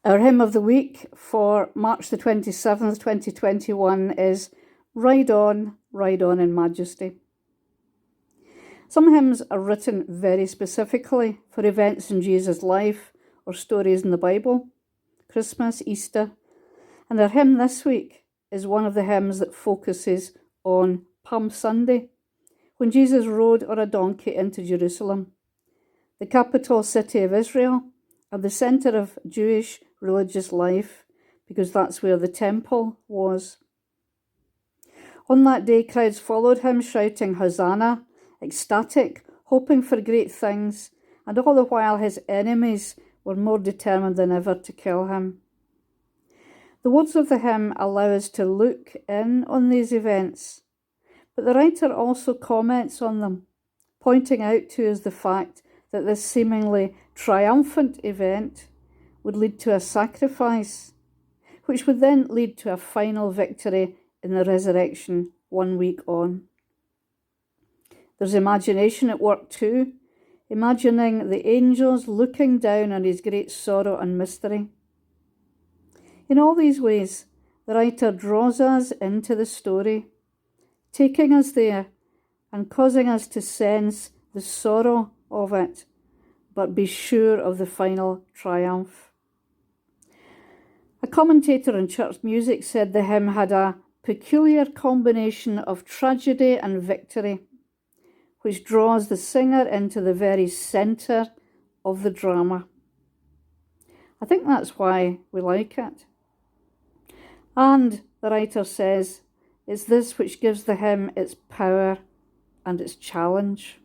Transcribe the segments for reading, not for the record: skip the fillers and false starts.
Our hymn of the week for March the 27th, 2021 is Ride On in Majesty. Some hymns are written very specifically for events in Jesus' life or stories in the Bible, Christmas, Easter, and our hymn this week is one of the hymns that focuses on Palm Sunday, when Jesus rode on a donkey into Jerusalem, the capital city of Israel and the centre of Jewish religious life, because that's where the temple was. On that day, crowds followed him, shouting Hosanna, ecstatic, hoping for great things, and all the while his enemies were more determined than ever to kill him. The words of the hymn allow us to look in on these events, but the writer also comments on them, pointing out to us the fact that this seemingly triumphant event would lead to a sacrifice, which would then lead to a final victory in the resurrection 1 week on. There's imagination at work too, imagining the angels looking down on his great sorrow and mystery. In all these ways, the writer draws us into the story, taking us there and causing us to sense the sorrow of it, but be sure of the final triumph. A commentator on church music said the hymn had a peculiar combination of tragedy and victory, which draws the singer into the very centre of the drama. I think that's why we like it. And, the writer says, it's this which gives the hymn its power and its challenge.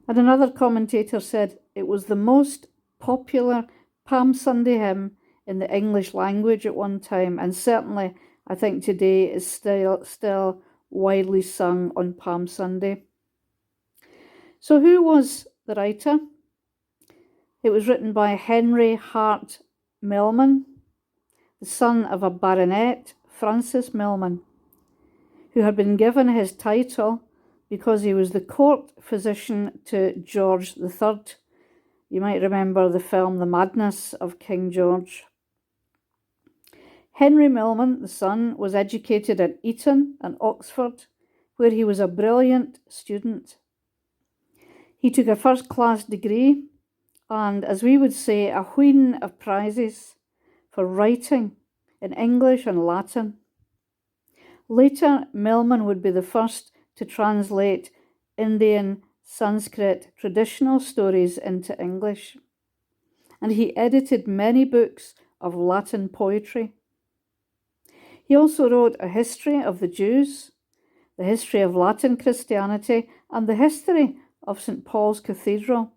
And another commentator said it was the most popular Palm Sunday hymn in the English language at one time, and certainly I think today is still widely sung on Palm Sunday. So who was the writer? It was written by Henry Hart Milman, the son of a baronet, Francis Milman, who had been given his title because he was the court physician to George III. You might remember the film The Madness of King George. Henry Milman, the son, was educated at Eton and Oxford, where he was a brilliant student. He took a first-class degree and, as we would say, a wheen of prizes for writing in English and Latin. Later, Milman would be the first to translate Indian Sanskrit traditional stories into English, and he edited many books of Latin poetry. He also wrote a history of the Jews, the history of Latin Christianity, and the history of St. Paul's Cathedral.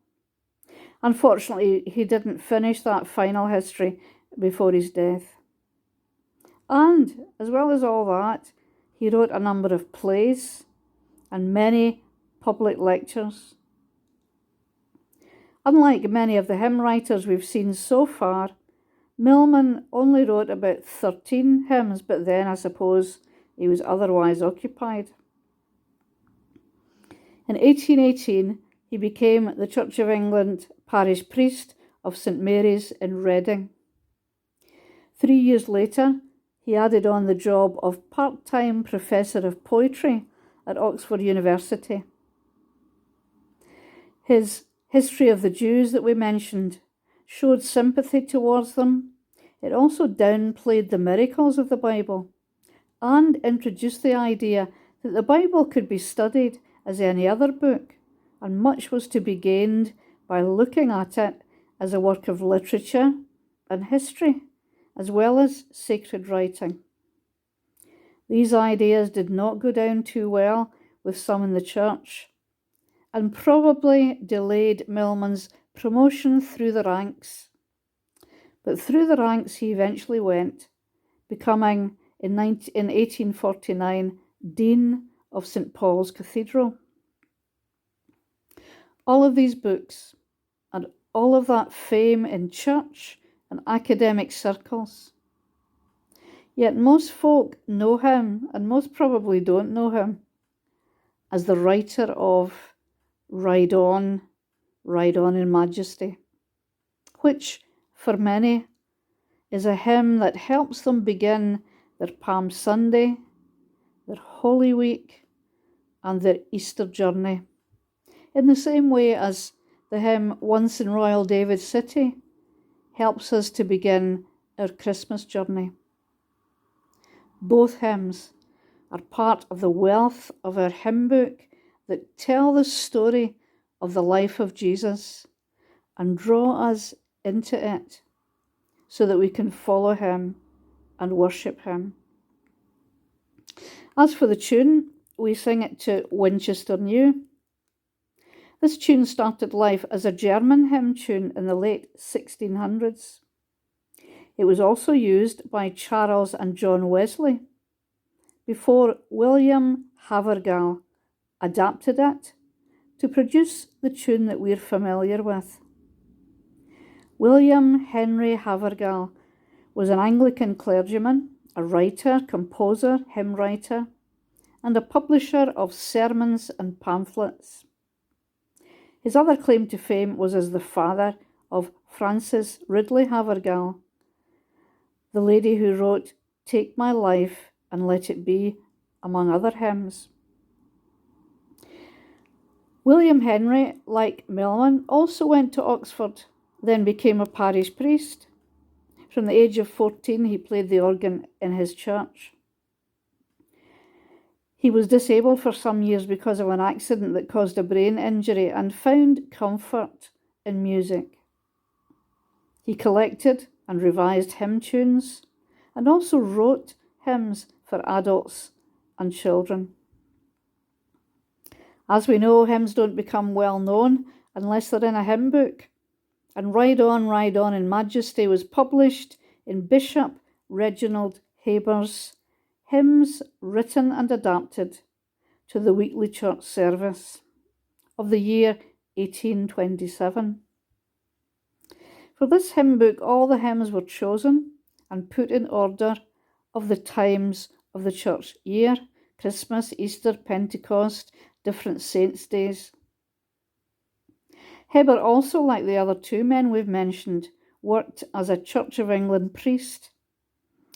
Unfortunately, he didn't finish that final history before his death. And, as well as all that, he wrote a number of plays and many public lectures. Unlike many of the hymn writers we've seen so far, Milman only wrote about 13 hymns, but then I suppose he was otherwise occupied. In 1818, he became the Church of England parish priest of St. Mary's in Reading. 3 years later, he added on the job of part-time professor of poetry at Oxford University. His history of the Jews that we mentioned showed sympathy towards them. It also downplayed the miracles of the Bible and introduced the idea that the Bible could be studied as any other book, and much was to be gained by looking at it as a work of literature and history, as well as sacred writing. These ideas did not go down too well with some in the church, and probably delayed Milman's promotion through the ranks. But through the ranks he eventually went, becoming in 1849 Dean of St. Paul's Cathedral. All of these books and all of that fame in church and academic circles. Yet most folk know him, and most probably don't know him, as the writer of Ride On in Majesty, which for many is a hymn that helps them begin their Palm Sunday, their Holy Week, and their Easter journey, in the same way as the hymn Once in Royal David City helps us to begin our Christmas journey. Both hymns are part of the wealth of our hymn book that tell the story of the life of Jesus and draw us into it so that we can follow him and worship him. As for the tune, we sing it to Winchester New. This tune started life as a German hymn tune in the late 1600s. It was also used by Charles and John Wesley before William Havergal adapted it to produce the tune that we're familiar with. William Henry Havergal was an Anglican clergyman, a writer, composer, hymn writer, and a publisher of sermons and pamphlets. His other claim to fame was as the father of Frances Ridley Havergal, the lady who wrote Take My Life and Let It Be, among other hymns. William Henry, like Milman, also went to Oxford, then became a parish priest. From the age of 14, he played the organ in his church. He was disabled for some years because of an accident that caused a brain injury and found comfort in music. He collected and revised hymn tunes and also wrote hymns for adults and children. As we know, hymns don't become well known unless they're in a hymn book. And Ride On in Majesty was published in Bishop Reginald Haber's Hymns Written and Adapted to the Weekly Church Service of the year 1827. For this hymn book, all the hymns were chosen and put in order of the times of the church year: Christmas, Easter, Pentecost, different saints' days. Heber also, like the other two men we've mentioned, worked as a Church of England priest,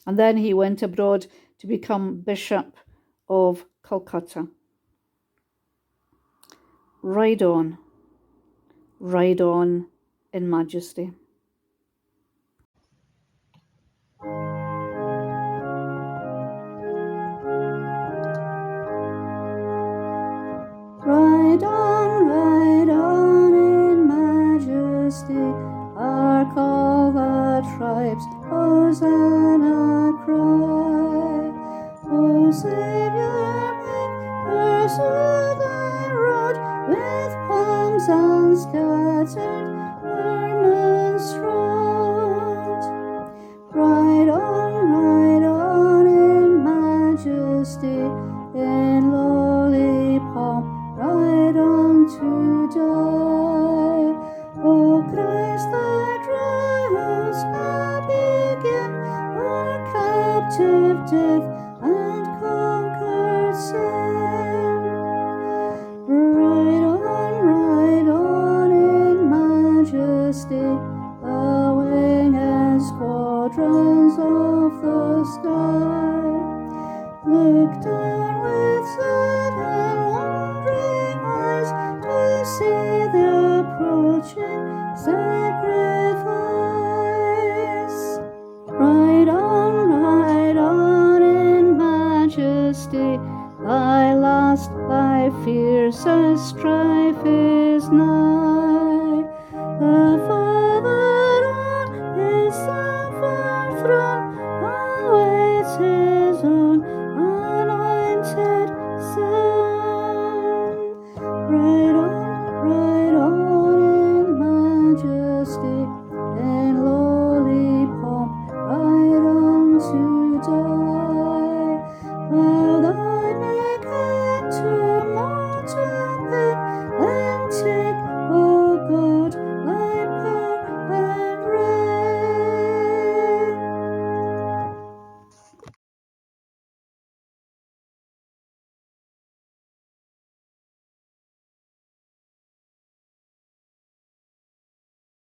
and then he went abroad to become Bishop of Calcutta. Ride on in majesty. Ride on in majesty, hark all the tribes, Hosanna cry. O Saviour, make pursue thy road with palms unscattered, remonstrant. Ride on in majesty, in lowly pomp, ride on to die. O Christ, thy trials now begin, o'er captive death and conquered sin. Ride on in majesty, the winged squadrons of the sky. Look down with sad and wondering eyes to see the approaching sacrifice. Ride on in majesty, thy last, thy fiercest strife is nigh. The